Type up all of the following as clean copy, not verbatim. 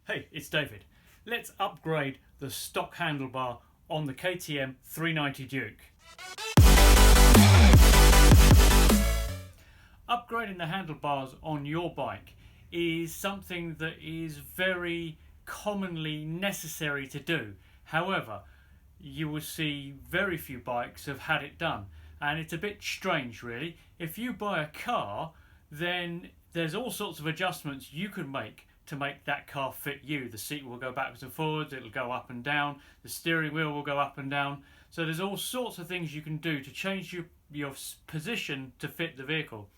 Hey, it's David. Let's upgrade the stock handlebar on the KTM 390 Duke. Upgrading the handlebars on your bike is something that is very commonly necessary to do. However, you will see very few bikes have had it done, and it's a bit strange really. If you buy a car, then there's all sorts of adjustments you can make to make that car fit you. The seat will go backwards and forwards, it'll go up and down, the steering wheel will go up and down. So there's all sorts of things you can do to change your position to fit the vehicle.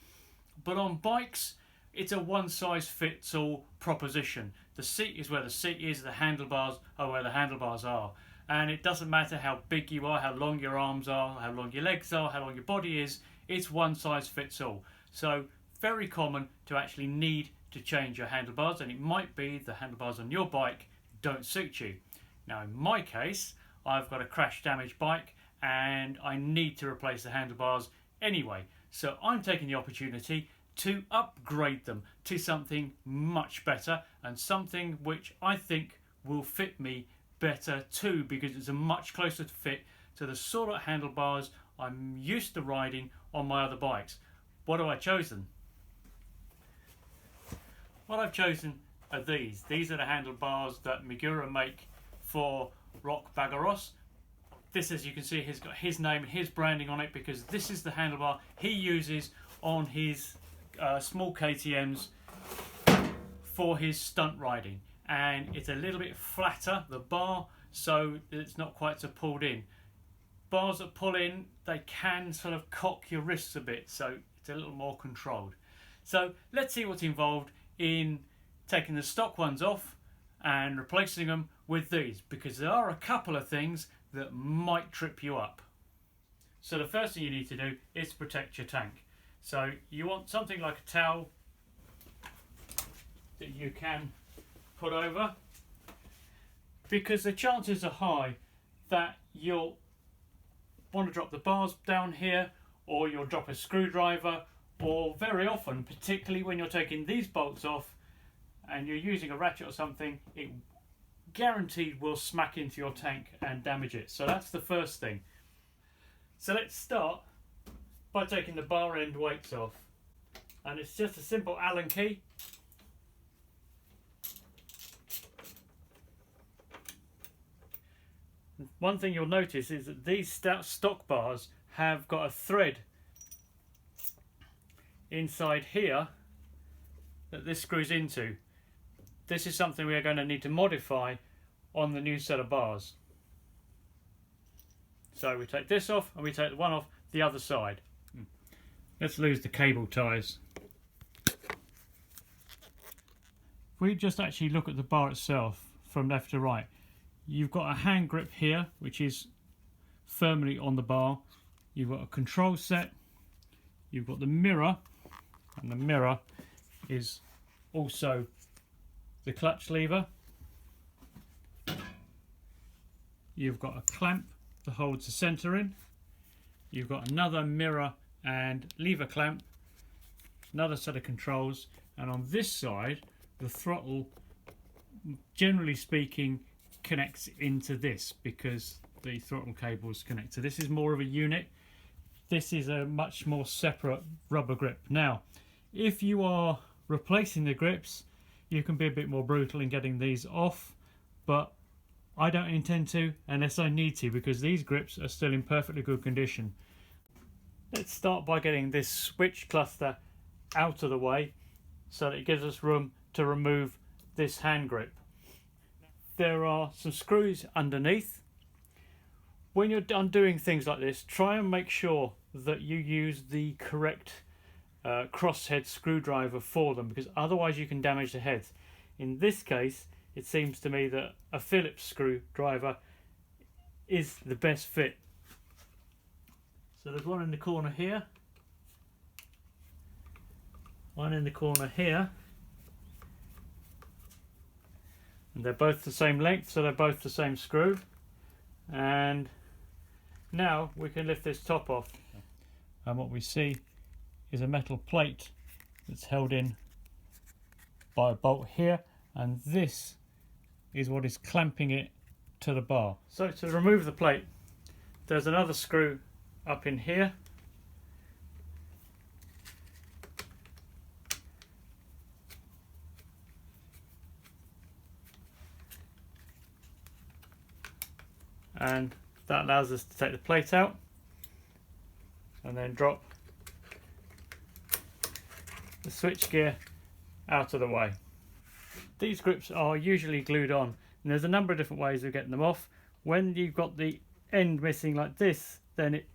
But on bikes, it's a one-size-fits-all proposition. The seat is where the seat is, the handlebars are where the handlebars are. And it doesn't matter how big you are, how long your arms are, how long your legs are, how long your body is, it's one size fits all. So very common to actually need to change your handlebars, and it might be the handlebars on your bike don't suit you. Now in my case, I've got a crash damaged bike and I need to replace the handlebars anyway. So I'm taking the opportunity to upgrade them to something much better, and something which I think will fit me better too, because it's a much closer fit to the sort of handlebars I'm used to riding on my other bikes. What have I chosen? What I've chosen are these. These are the handlebars that Mirius make for Rok Bagoros. This, as you can see, has got his name and his branding on it, because this is the handlebar he uses on his small KTMs for his stunt riding. And it's a little bit flatter, the bar, so it's not quite so pulled in. Bars that pull in, they can sort of cock your wrists a bit, so it's a little more controlled. So let's see what's involved in taking the stock ones off and replacing them with these, because there are a couple of things that might trip you up. So the first thing you need to do is protect your tank. So you want something like a towel that you can put over, because the chances are high that you'll want to drop the bars down here, or you'll drop a screwdriver, or very often, particularly when you're taking these bolts off and you're using a ratchet or something, it guaranteed will smack into your tank and damage it. So that's the first thing. So let's start by taking the bar end weights off, and it's just a simple Allen key. One thing you'll notice is that these stock bars have got a thread inside here that this screws into. This is something we are going to need to modify on the new set of bars. So we take this off and we take the one off the other side. Let's lose the cable ties. If we just actually look at the bar itself from left to right, you've got a hand grip here which is firmly on the bar. You've got a control set, you've got the mirror, and the mirror is also the clutch lever. You've got a clamp that holds the centre in. You've got another mirror and lever clamp, another set of controls, and on this side the throttle, generally speaking, connects into this, because the throttle cables connect. So this is more of a unit. This is a much more separate rubber grip. Now, if you are replacing the grips, you can be a bit more brutal in getting these off, but I don't intend to unless I need to, because these grips are still in perfectly good condition. Let's start by getting this switch cluster out of the way so that it gives us room to remove this hand grip. There are some screws underneath. When you're undoing things like this, try and make sure that you use the correct crosshead screwdriver for them, because otherwise you can damage the heads. In this case, it seems to me that a Phillips screwdriver is the best fit. So there's one in the corner here, one in the corner here, and they're both the same length, so they're both the same screw. And now we can lift this top off, and what we see is a metal plate that's held in by a bolt here, and this is what is clamping it to the bar. So to remove the plate, there's another screw up in here. And that allows us to take the plate out and then drop the switchgear out of the way. These grips are usually glued on, and there's a number of different ways of getting them off. When you've got the end missing like this, then it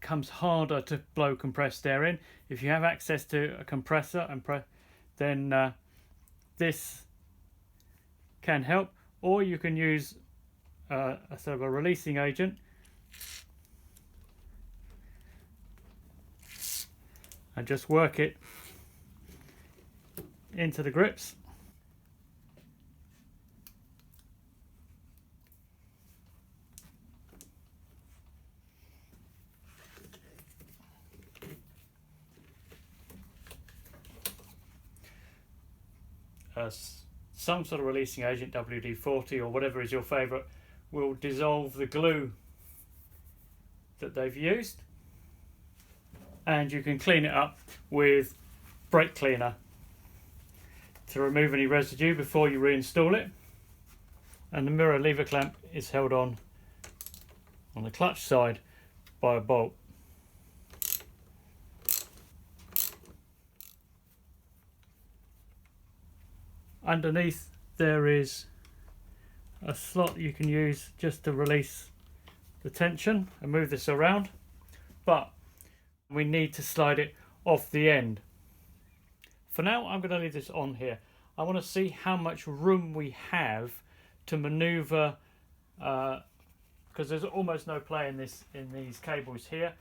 comes harder to blow compressed air in. If you have access to a compressor, then this can help, or you can use a sort of a releasing agent and just work it into the grips. Some sort of releasing agent, WD-40 or whatever is your favourite, will dissolve the glue that they've used, and you can clean it up with brake cleaner to remove any residue before you reinstall it. And the mirror lever clamp is held on the clutch side by a bolt. Underneath there is a slot you can use just to release the tension and move this around, but we need to slide it off the end. For now I'm going to leave this on here. I want to see how much room we have to maneuver, because there's almost no play in these cables here,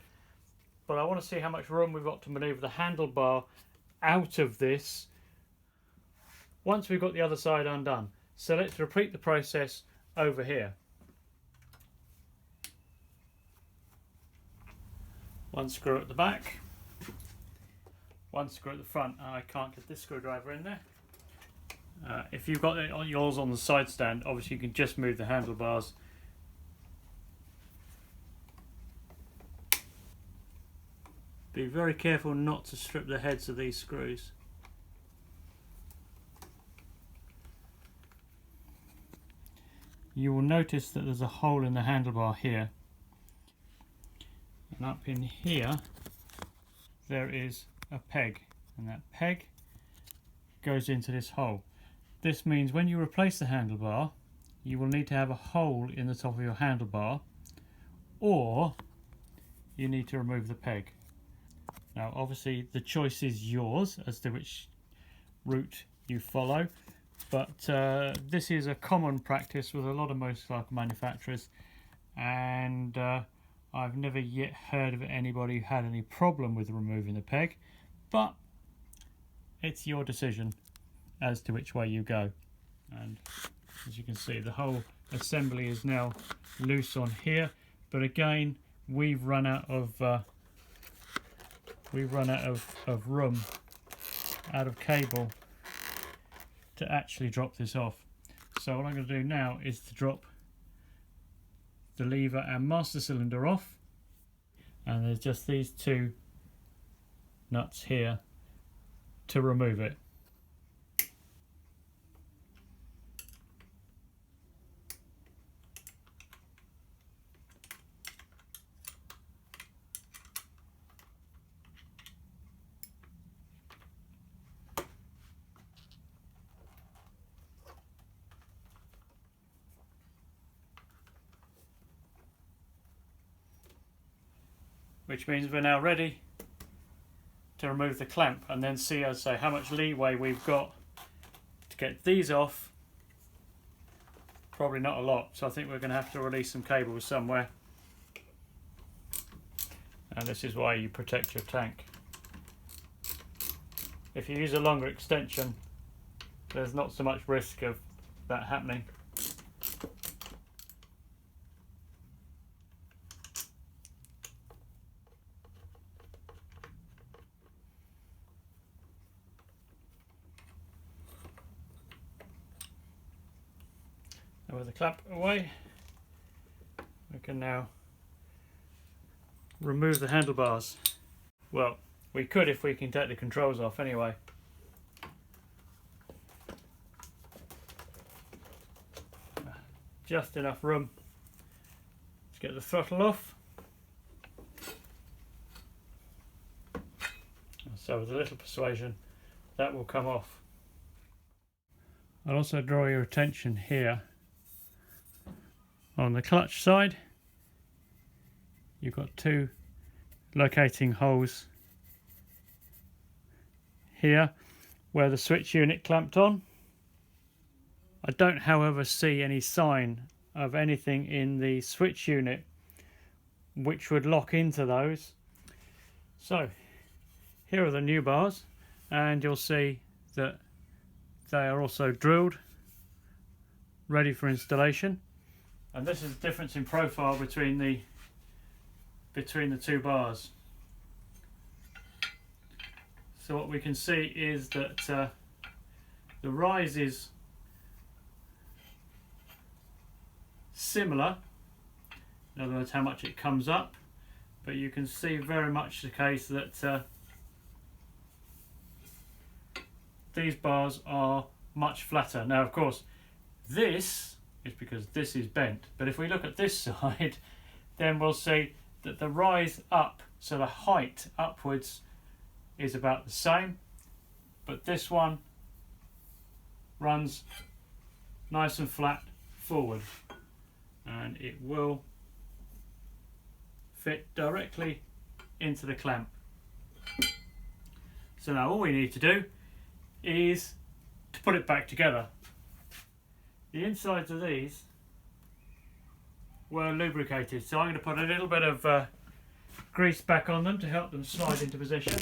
but I want to see how much room we've got to maneuver the handlebar out of this once we've got the other side undone. So let's repeat the process over here. One screw at the back, one screw at the front. I can't get this screwdriver in there. If you've got yours on the side stand, obviously you can just move the handlebars. Be very careful not to strip the heads of these screws. You will notice that there's a hole in the handlebar here, and up in here there is a peg, and that peg goes into this hole. This means when you replace the handlebar, you will need to have a hole in the top of your handlebar, or you need to remove the peg. Now obviously the choice is yours as to which route you follow, but this is a common practice with a lot of motorcycle manufacturers, and I've never yet heard of anybody who had any problem with removing the peg, but it's your decision as to which way you go. And as you can see, the whole assembly is now loose on here, but again we've run out of room, out of cable to actually drop this off. So what I'm going to do now is to drop the lever and master cylinder off, and there's just these two nuts here to remove it. Which means we're now ready to remove the clamp and then see, as I say, how much leeway we've got to get these off. Probably not a lot, so I think we're going to have to release some cables somewhere. And this is why you protect your tank. If you use a longer extension, there's not so much risk of that happening. And with the clamp away, we can now remove the handlebars. Well, we could if we can take the controls off anyway. Just enough room to get the throttle off. So with a little persuasion, that will come off. I'll also draw your attention here on the clutch side. You've got two locating holes here where the switch unit clamped on. I don't, however, see any sign of anything in the switch unit which would lock into those. So here are the new bars, and you'll see that they are also drilled, ready for installation. And this is the difference in profile between the two bars. So what we can see is that the rise is similar, in other words how much it comes up, but you can see very much the case that these bars are much flatter. Now of course this is because this is bent, but if we look at this side then we'll see that the rise up, so the height upwards, is about the same, but this one runs nice and flat forward, and it will fit directly into the clamp. So now all we need to do is to put it back together. The insides of these were lubricated, so I'm going to put a little bit of grease back on them to help them slide into position.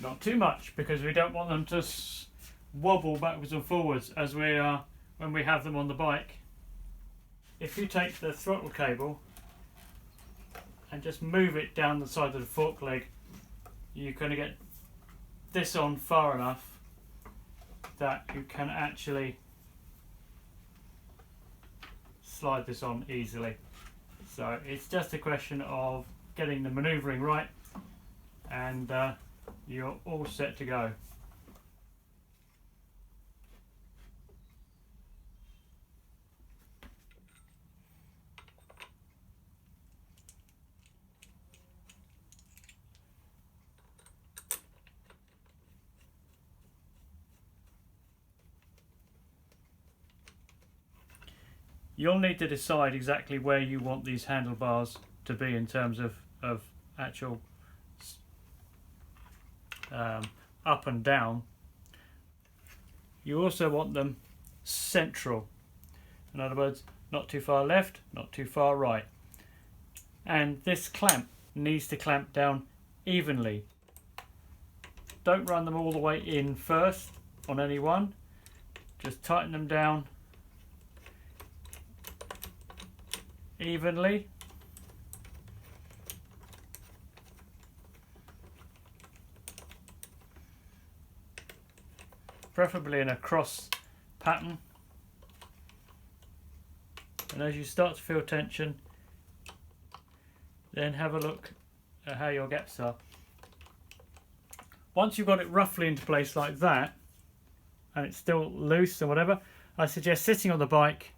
Not too much, because we don't want them to wobble backwards and forwards as we are when we have them on the bike. If you take the throttle cable and just move it down the side of the fork leg, you're going to get this on far enough that you can actually slide this on easily. So it's just a question of getting the maneuvering right, and you're all set to go. You'll need to decide exactly where you want these handlebars to be in terms of actual up and down. You also want them central. In other words, not too far left, not too far right. And this clamp needs to clamp down evenly. Don't run them all the way in first on any one. Just tighten them down evenly. Preferably in a cross pattern. And as you start to feel tension, then have a look at how your gaps are. Once you've got it roughly into place like that, and it's still loose or whatever, I suggest sitting on the bike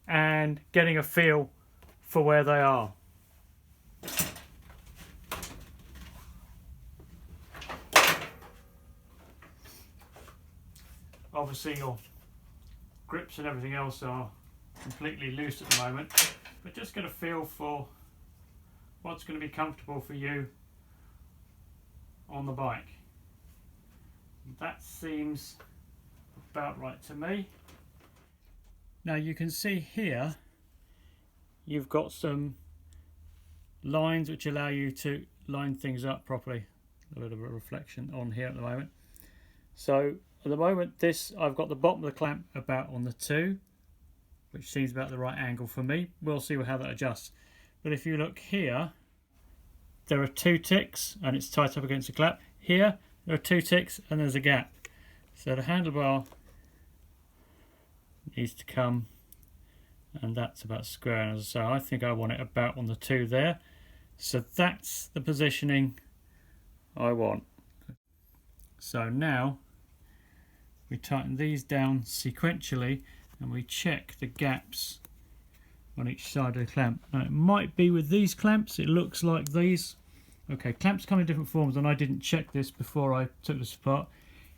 and getting a feel for where they are. Obviously your grips and everything else are completely loose at the moment, but just get a feel for what's going to be comfortable for you on the bike. That seems about right to me. Now you can see here you've got some lines which allow you to line things up properly. A bit of a reflection on here at the moment. So at the moment this, I've got the bottom of the clamp about on the 2, which seems about the right angle for me. We'll see how that adjusts. But if you look here, there are 2 ticks and it's tight up against the clamp. Here there are 2 ticks and there's a gap. So the handlebar needs to come, and that's about square. And as I say, I think I want it about on the 2 there. So that's the positioning I want. So now we tighten these down sequentially and we check the gaps on each side of the clamp. Now it might be with these clamps, it looks like these. Okay, clamps come in different forms and I didn't check this before I took this apart.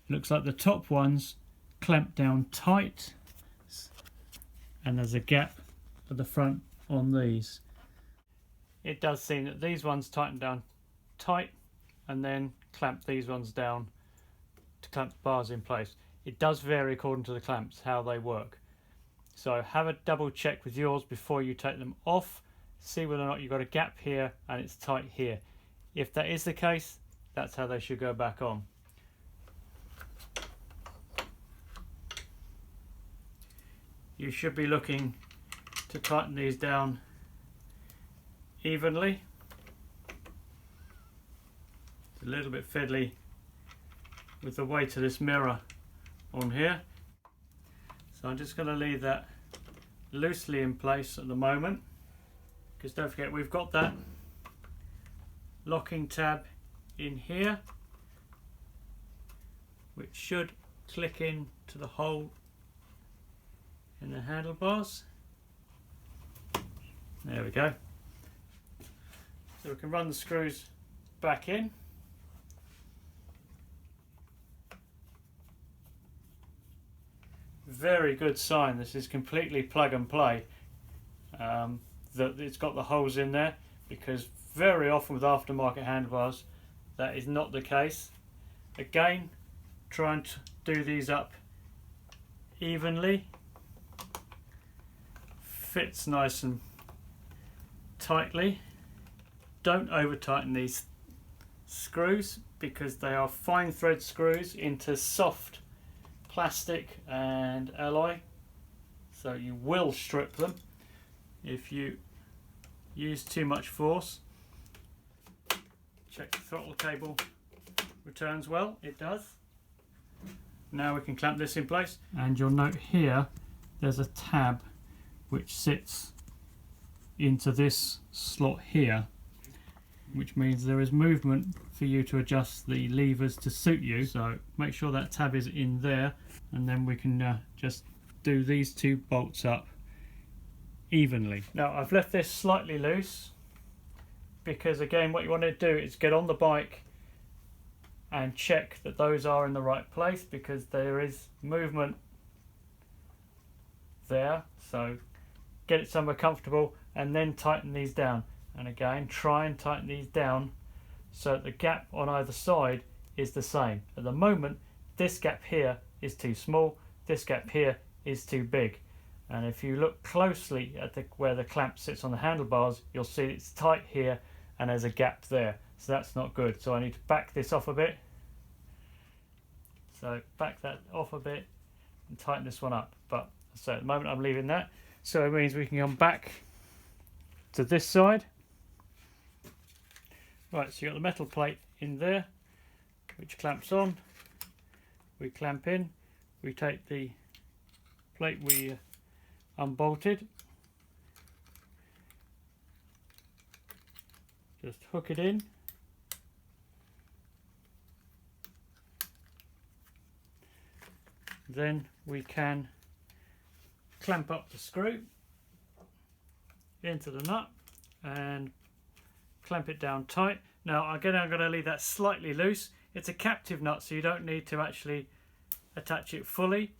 It looks like the top ones clamp down tight and there's a gap at the front on these. It does seem that these ones tighten down tight and then clamp these ones down to clamp the bars in place. It does vary according to the clamps how they work. So have a double check with yours before you take them off. See whether or not you've got a gap here and it's tight here. If that is the case, that's how they should go back on. You should be looking to tighten these down evenly. It's a little bit fiddly with the weight of this mirror on here. So I'm just going to leave that loosely in place at the moment, because don't forget we've got that locking tab in here which should click in to the hole in the handlebars. There we go. So we can run the screws back in. Very good sign this is completely plug and play, that it's got the holes in there, because very often with aftermarket handlebars that is not the case. Again, try and do these up evenly. Fits nice and tightly. Don't over tighten these screws because they are fine thread screws into soft plastic and alloy, so you will strip them if you use too much force. Check the throttle cable returns well. It does. Now we can clamp this in place, and you'll note here there's a tab which sits into this slot here, which means there is movement for you to adjust the levers to suit you. So make sure that tab is in there, and then we can just do these 2 bolts up evenly. Now I've left this slightly loose because again what you want to do is get on the bike and check that those are in the right place, because there is movement there. So get it somewhere comfortable and then tighten these down. And again, try and tighten these down so that the gap on either side is the same. At the moment, this gap here is too small, this gap here is too big. And if you look closely at where the clamp sits on the handlebars, you'll see it's tight here and there's a gap there. So that's not good. So I need to back this off a bit. So back that off a bit and tighten this one up. But so at the moment I'm leaving that. So it means we can come back to this side. Right, so you've got the metal plate in there, which clamps on. We clamp in. We take the plate we unbolted. Just hook it in. Then we can clamp up the screw into the nut and clamp it down tight. Now again, I'm going to leave that slightly loose. It's a captive nut, so you don't need to actually attach it fully,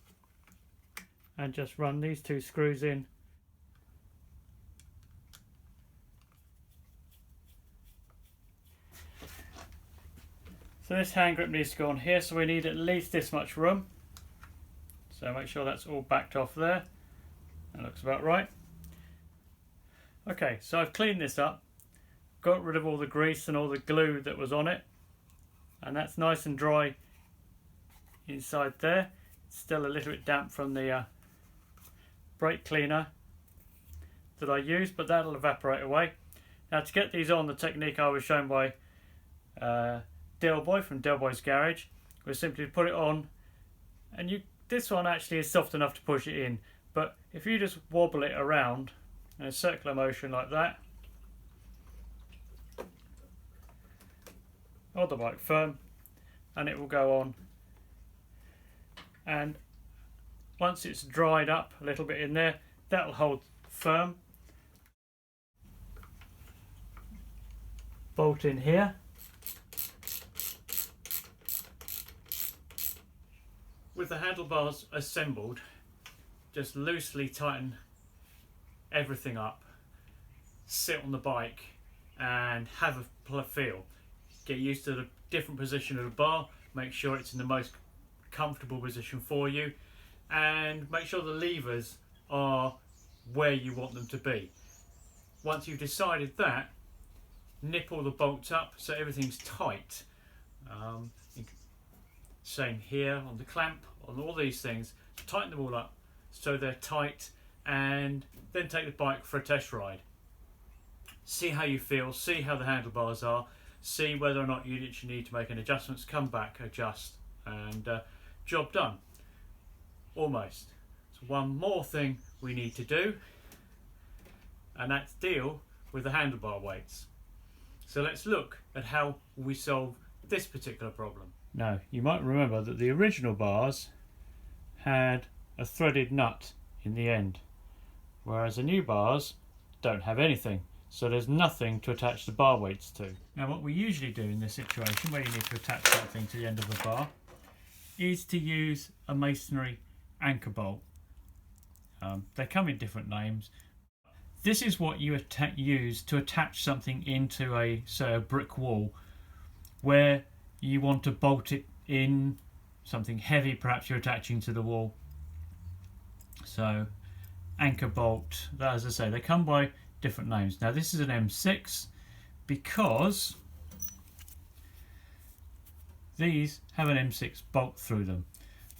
and just run these 2 screws in. So this hand grip needs to go on here, so we need at least this much room. So make sure that's all backed off there. That looks about right. Okay, so I've cleaned this up, got rid of all the grease and all the glue that was on it, and that's nice and dry inside there. It's still a little bit damp from the brake cleaner that I used, but that'll evaporate away. Now to get these on, the technique I was shown by Delboy from Delboy's Garage was simply to put it on, and this one actually is soft enough to push it in, But if you just wobble it around in a circular motion like that, hold the bike firm and it will go on. And once it's dried up a little bit in there, that'll hold firm. Bolt in here. With the handlebars assembled, just loosely tighten everything up, sit on the bike and have a feel. Get used to the different position of the bar, make sure it's in the most comfortable position for you, and make sure the levers are where you want them to be. Once you've decided that, nip all the bolts up so everything's tight. Same here on the clamp, on all these things, tighten them all up so they're tight, and then take the bike for a test ride. See how you feel, see how the handlebars are, see whether or not you need to make any adjustments, come back, adjust, and job done. Almost. So one more thing we need to do, and that's deal with the handlebar weights. So let's look at how we solve this particular problem. Now, you might remember that the original bars had a threaded nut in the end, whereas the new bars don't have anything, so there's nothing to attach the bar weights to. Now, what we usually do in this situation, where you need to attach something to the end of the bar, is to use a masonry anchor bolt. They come in different names. This is what you use to attach something into say a brick wall, where you want to bolt it in something heavy, perhaps you're attaching to the wall. So anchor bolt, as I say, they come by different names. Now this is an M6 because these have an M6 bolt through them,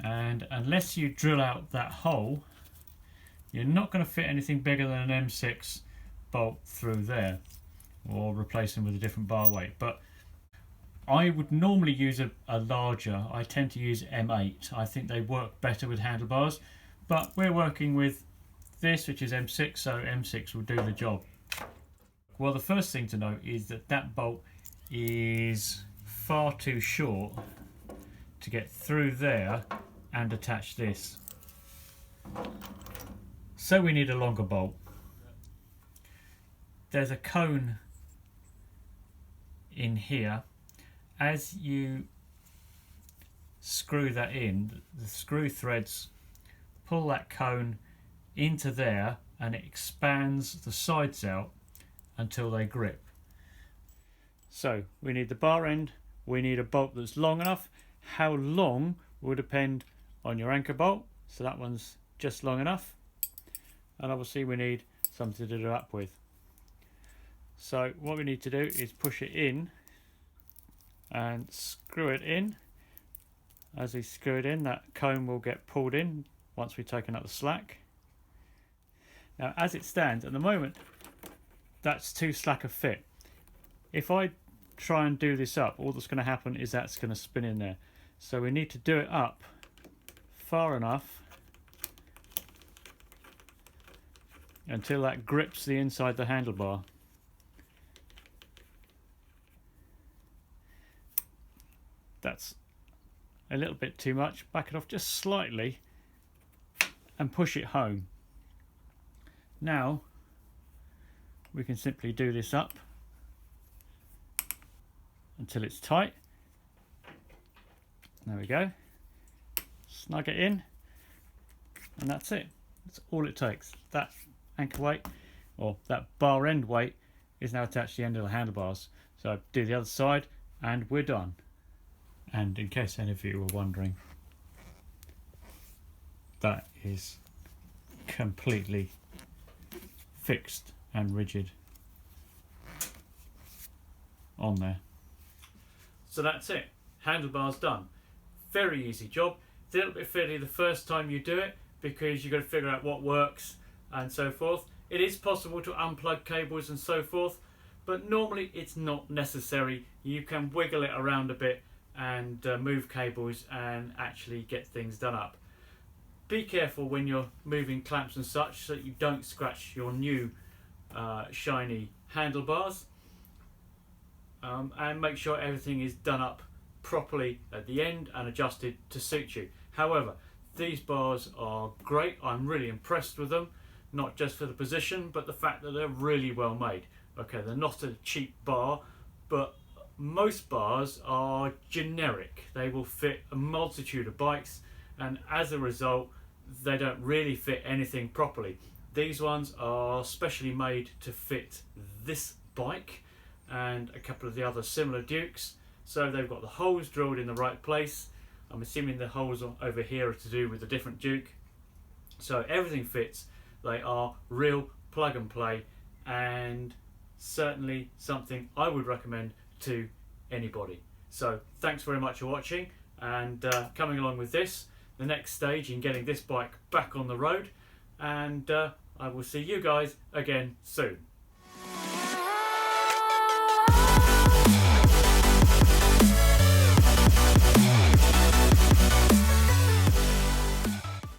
and unless you drill out that hole, you're not going to fit anything bigger than an M6 bolt through there, or replace them with a different bar weight. But I would normally use a larger. I tend to use M8. I think they work better with handlebars, but we're working with this, which is M6, so M6 will do the job. Well, the first thing to note is that bolt is far too short to get through there and attach this. So we need a longer bolt. There's a cone in here. As you screw that in, the screw threads pull that cone into there and it expands the sides out until they grip. So we need the bar end, we need a bolt that's long enough. How long will depend on your anchor bolt, so that one's just long enough, and obviously we need something to do it up with. So what we need to do is push it in and screw it in. As we screw it in, that cone will get pulled in once we've taken up the slack. Now as it stands at the moment, that's too slack a fit. If I try and do this up, all that's going to happen is that's going to spin in there. So we need to do it up far enough until that grips the inside the handlebar. That's a little bit too much. Back it off just slightly and push it home. Now we can simply do this up until it's tight. There we go. Snug it in, and that's it. That's all it takes. That anchor weight, or that bar end weight, is now attached to the end of the handlebars. So do the other side and we're done. And in case any of you were wondering, that is completely fixed and rigid on there. So that's it. Handlebars done. Very easy job. It's a little bit fiddly the first time you do it because you've got to figure out what works and so forth. It is possible to unplug cables and so forth, but normally it's not necessary. You can wiggle it around a bit and move cables and actually get things done up. be careful when you're moving clamps and such so that you don't scratch your new shiny handlebars, and make sure everything is done up properly at the end and adjusted to suit you. However, these bars are great. I'm really impressed with them, not just for the position but the fact that they're really well made. Okay, they're not a cheap bar, but most bars are generic. They will fit a multitude of bikes, and as a result they don't really fit anything properly. These ones are specially made to fit this bike and a couple of the other similar Dukes, so they've got the holes drilled in the right place. I'm assuming the holes over here are to do with a different Duke, so everything fits. They are real plug and play, and certainly something I would recommend to anybody. So thanks very much for watching, and coming along with this, the next stage in getting this bike back on the road, and I will see you guys again soon.